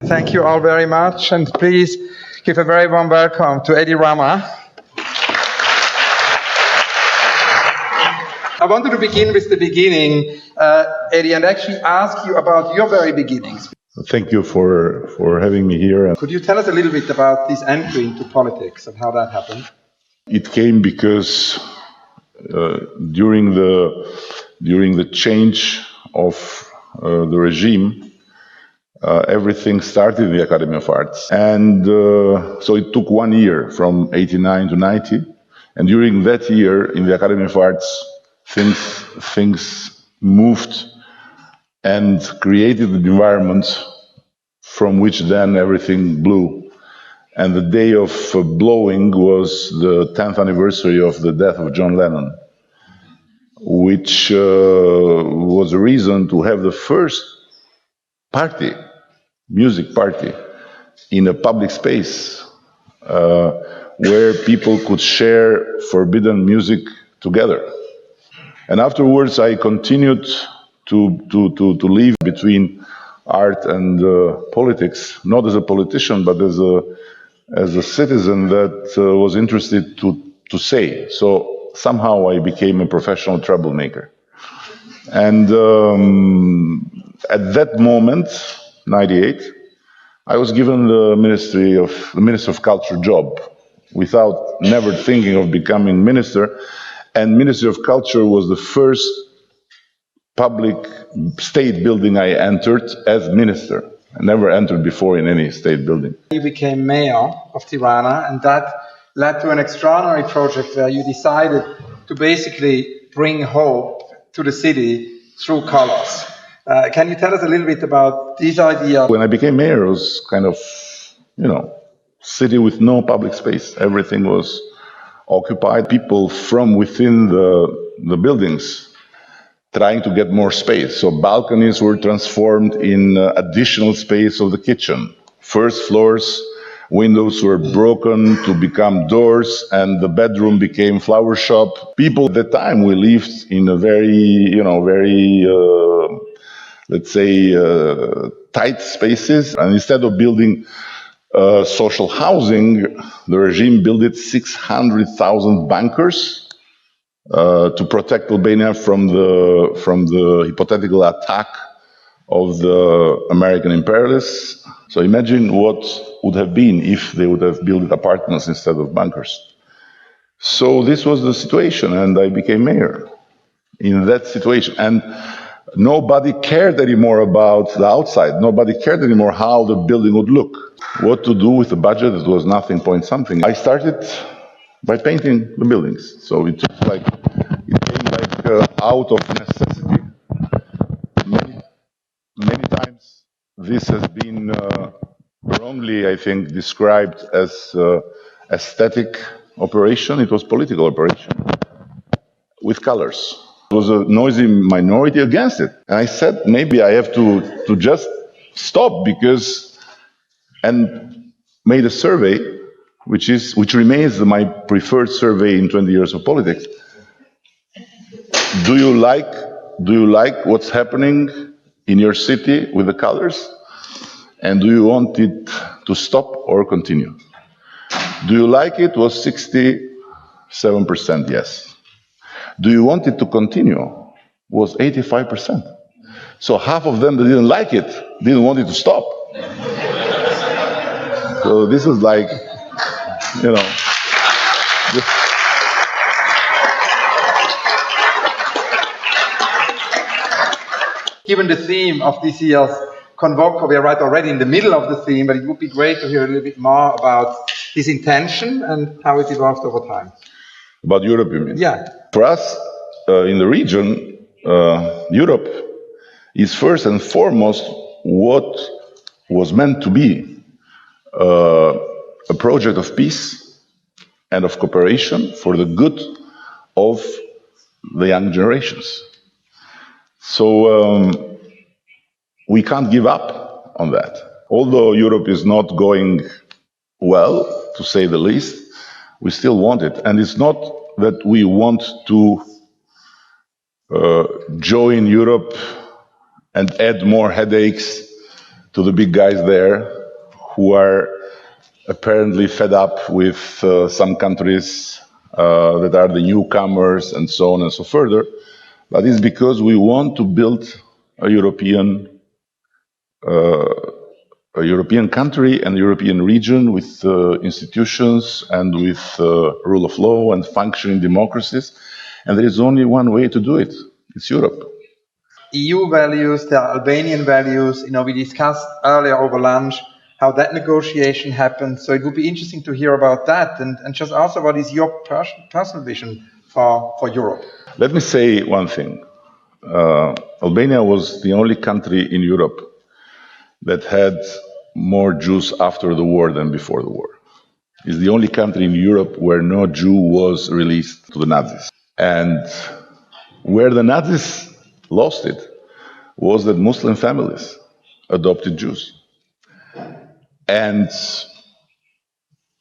Thank you all very much, and please give a very warm welcome to Edi Rama. I wanted to begin with the beginning, Edi, and actually ask you about your very beginnings. Thank you for having me here. Could you tell us a little bit about this entry into politics and how that happened? It came because during the change of the regime, everything started in the Academy of Arts. And so it took 1 year from 89 to 90. And during that year in the Academy of Arts, things moved and created an environment from which then everything blew. And the day of blowing was the 10th anniversary of the death of John Lennon, which was a reason to have the first party, music party, in a public space where people could share forbidden music together. And afterwards, I continued to live between art and politics, not as a politician, but as a citizen that was interested to say. So somehow I became a professional troublemaker. And at that moment, 98, I was given the Minister of Culture job without never thinking of becoming minister. And Ministry of Culture was the first public state building I entered as minister. I never entered before in any state building. You became mayor of Tirana, and that led to an extraordinary project where you decided to basically bring hope to the city through colors. Can you tell us a little bit about this idea? When I became mayor, it was kind of, city with no public space. Everything was occupied. People from within the buildings trying to get more space. So balconies were transformed in additional space of the kitchen. First floors, windows were broken to become doors, and the bedroom became flower shop. People at the time, we lived in a very, let's say, tight spaces. And instead of building social housing, the regime built 600,000 bunkers to protect Albania from the hypothetical attack of the American imperialists. So imagine what would have been if they would have built apartments instead of bunkers. So this was the situation, and I became mayor in that situation. And nobody cared anymore about the outside. Nobody cared anymore how the building would look. What to do with the budget, it was nothing point something. I started by painting the buildings. So it came like out of necessity. Many times this has been wrongly, I think, described as aesthetic operation. It was political operation with colors. There was a noisy minority against it. And I said, maybe I have to just stop and made a survey, which remains my preferred survey in 20 years of politics. Do you like what's happening in your city with the colors? And do you want it to stop or continue? Do you like it? Was 67% yes. Do you want it to continue? Was 85%. So half of them that didn't like it, didn't want it to stop. So this is like, Given the theme of this year's Convoco, we are right already in the middle of the theme, but it would be great to hear a little bit more about this intention and how it evolved over time. About Europe, you mean? Yeah. For us, in the region, Europe is first and foremost what was meant to be a project of peace and of cooperation for the good of the young generations. So we can't give up on that. Although Europe is not going well, to say the least, we still want it. And it's not that we want to join Europe and add more headaches to the big guys there. who are apparently fed up with some countries that are the newcomers and so on and so further, but it's because we want to build a European country and European region with institutions and with rule of law and functioning democracies. And there is only one way to do it. It's Europe. EU values, the Albanian values, we discussed earlier over lunch how that negotiation happened. So it would be interesting to hear about that and just also what is your personal vision for Europe? Let me say one thing. Albania was the only country in Europe that had more Jews after the war than before the war. It's the only country in Europe where no Jew was released to the Nazis. And where the Nazis lost it was that Muslim families adopted Jews. And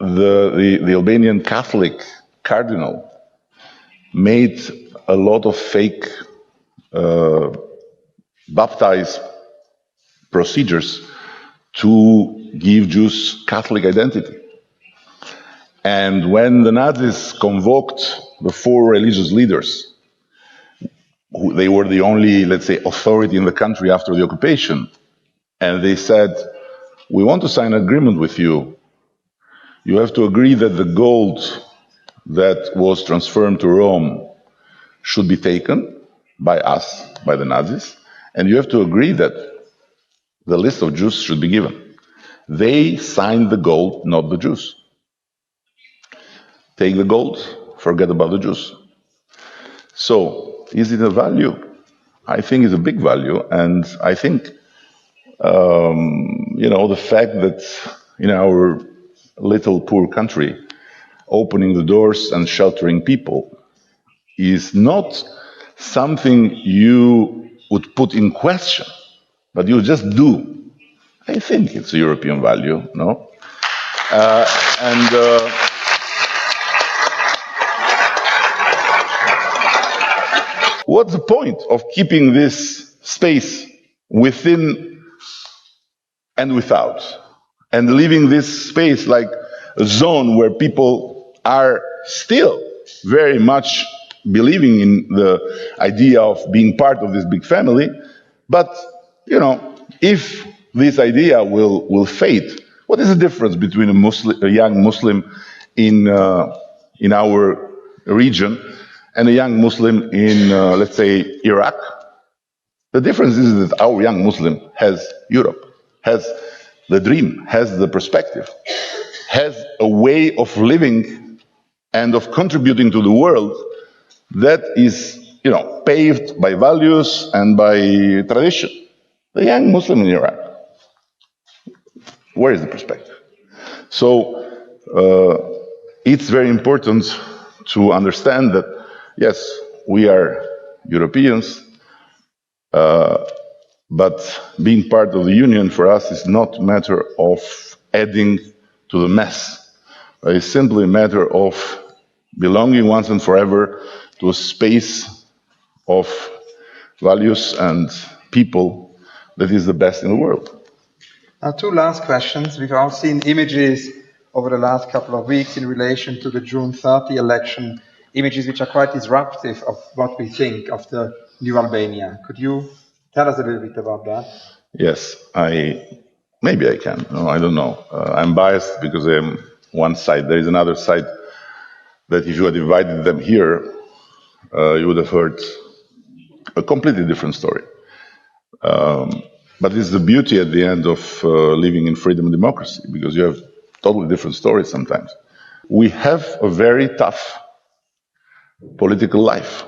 the Albanian Catholic cardinal made a lot of fake baptized procedures to give Jews Catholic identity. And when the Nazis convoked the four religious leaders, they were the only, let's say, authority in the country after the occupation, and they said, we want to sign an agreement with you. You have to agree that the gold that was transferred to Rome should be taken by us, by the Nazis, and you have to agree that the list of Jews should be given. They signed the gold, not the Jews. Take the gold, forget about the Jews. So, is it a value? I think it's a big value, and I think, the fact that in our little poor country, opening the doors and sheltering people is not something you would put in question, but you just do. I think it's a European value, no? What's the point of keeping this space within and without, and leaving this space like a zone where people are still very much believing in the idea of being part of this big family, but, if this idea will fade, what is the difference between a young Muslim in our region and a young Muslim in, let's say, Iraq? The difference is that our young Muslim has Europe, has the dream, has the perspective, has a way of living and of contributing to the world that is, paved by values and by tradition. The young Muslim in Iraq, where is the perspective? So it's very important to understand that, yes, we are Europeans, but being part of the Union for us is not a matter of adding to the mess. It's simply a matter of belonging once and forever to a space of values and people that is the best in the world. Now, two last questions. We've all seen images over the last couple of weeks in relation to the June 30 election, images which are quite disruptive of what we think of the new Albania. Could you tell us a little bit about that? Yes, maybe I can. No, I don't know. I'm biased because I'm one side. There is another side that if you had invited them here, you would have heard a completely different story. But it's the beauty at the end of living in freedom and democracy, because you have totally different stories sometimes. We have a very tough political life,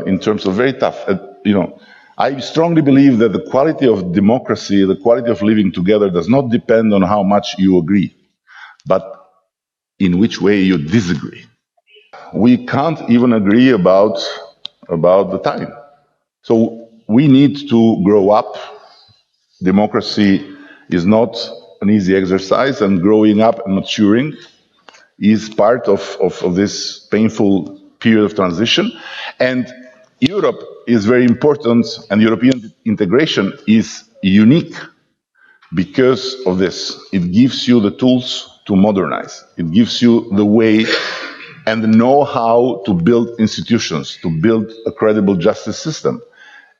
in terms of very tough. I strongly believe that the quality of democracy, the quality of living together does not depend on how much you agree, but in which way you disagree. We can't even agree about the time. So we need to grow up. Democracy is not an easy exercise, and growing up and maturing is part of this painful period of transition. And Europe is very important, and European integration is unique because of this. It gives you the tools to modernize. It gives you the way and the know-how to build institutions, to build a credible justice system.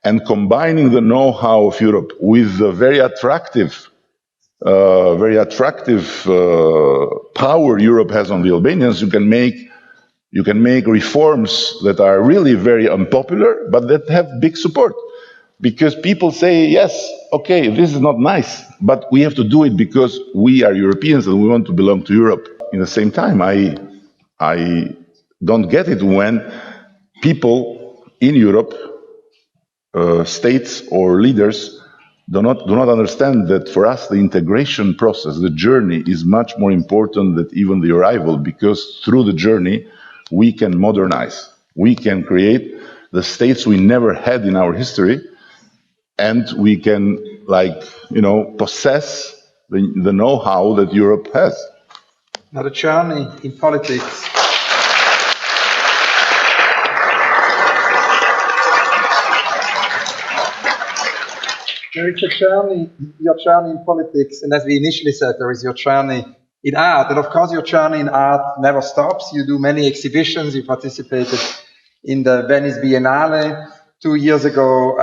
And combining the know-how of Europe with the very attractive power Europe has on the Albanians, you can make reforms that are really very unpopular, but that have big support. Because people say, yes, okay, this is not nice, but we have to do it because we are Europeans and we want to belong to Europe. In the same time, I don't get it when people in Europe, states or leaders, do not understand that for us the integration process, the journey, is much more important than even the arrival, because through the journey we can modernize, we can create the states we never had in our history, and we can, possess the know-how that Europe has. Now, the journey in politics. There is a journey, your journey in politics, and as we initially said, there is your journey in art. And of course, your journey in art never stops. You do many exhibitions. You participated in the Venice Biennale. 2 years ago,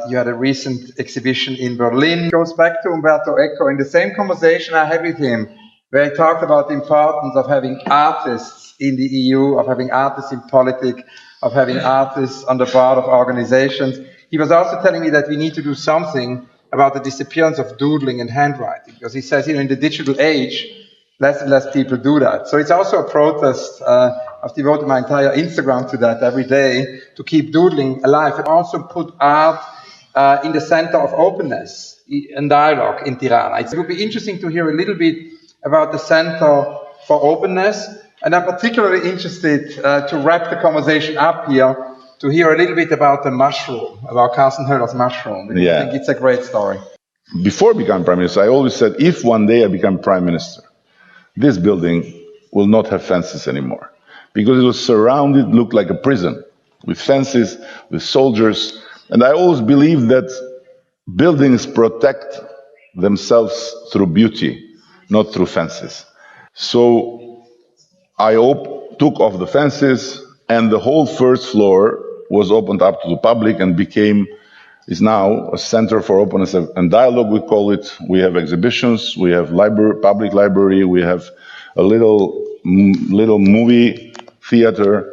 you had a recent exhibition in Berlin. It goes back to Umberto Eco in the same conversation I had with him, where he talked about the importance of having artists in the EU, of having artists in politics, of having artists on the board of organizations. He was also telling me that we need to do something about the disappearance of doodling and handwriting, because he says, in the digital age, less and less people do that. So it's also a protest. I've devoted my entire Instagram to that every day, to keep doodling alive, and also put art in the center of openness and dialogue in Tirana. It would be interesting to hear a little bit about the Center for Openness, and I'm particularly interested to wrap the conversation up here, to hear a little bit about the mushroom, about Carsten Höller's mushroom. Yeah. I think it's a great story. Before becoming Prime Minister, I always said, if one day I become Prime Minister, this building will not have fences anymore, because it was surrounded, looked like a prison, with fences, with soldiers. And I always believed that buildings protect themselves through beauty, not through fences. So I took off the fences, and the whole first floor was opened up to the public and is now a center for openness and dialogue, we call it. We have exhibitions, we have public library, we have a little movie theater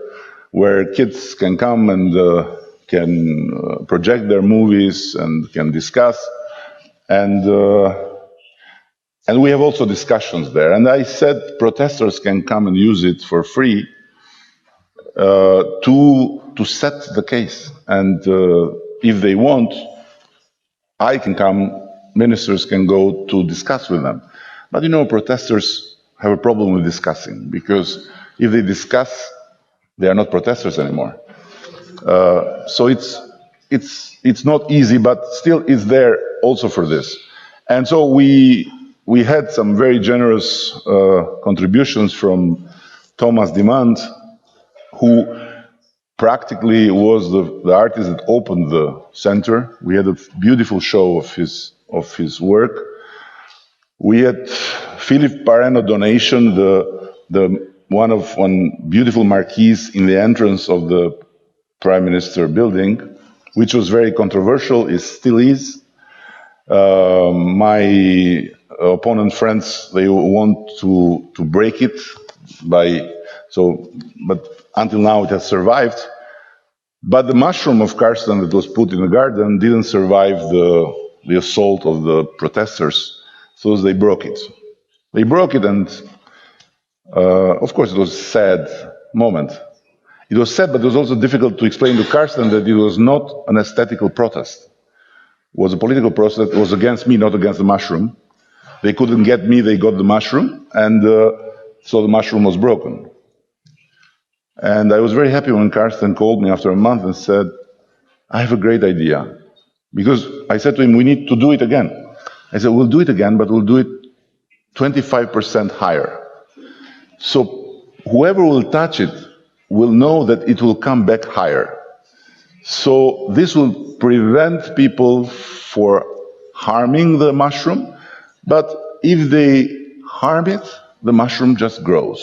where kids can come and can project their movies and can discuss. And we have also discussions there. And I said protesters can come and use it for free to set the case. And if they want, I can come, ministers can go to discuss with them. But protesters have a problem with discussing, because if they discuss, they are not protesters anymore. So it's not easy, but still it's there also for this. And so we had some very generous contributions from Thomas Demand, who practically was the artist that opened the center. We had a beautiful show of his work. We had Philip Pareno donation, one beautiful marquise in the entrance of the Prime Minister building, which was very controversial. It still is. My opponent friends, they want to break it but until now it has survived. But the mushroom of Carsten that was put in the garden didn't survive the assault of the protesters, so they broke it. They broke it, and of course it was a sad moment. It was sad, but it was also difficult to explain to Carsten that it was not an aesthetical protest. It was a political protest. It was against me, not against the mushroom. They couldn't get me, they got the mushroom, and so the mushroom was broken. And I was very happy when Carsten called me after a month and said, I have a great idea. Because I said to him, we need to do it again. I said, we'll do it again, but we'll do it 25% higher. So whoever will touch it will know that it will come back higher. So this will prevent people for harming the mushroom, But if they harm it, the mushroom just grows.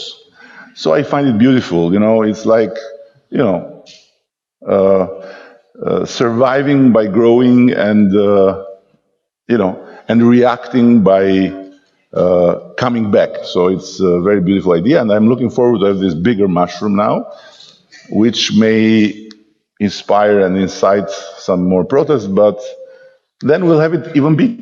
So I find it beautiful, it's like, surviving by growing and, and reacting by coming back. So it's a very beautiful idea, and I'm looking forward to have this bigger mushroom now, which may inspire and incite some more protests, but then we'll have it even bigger.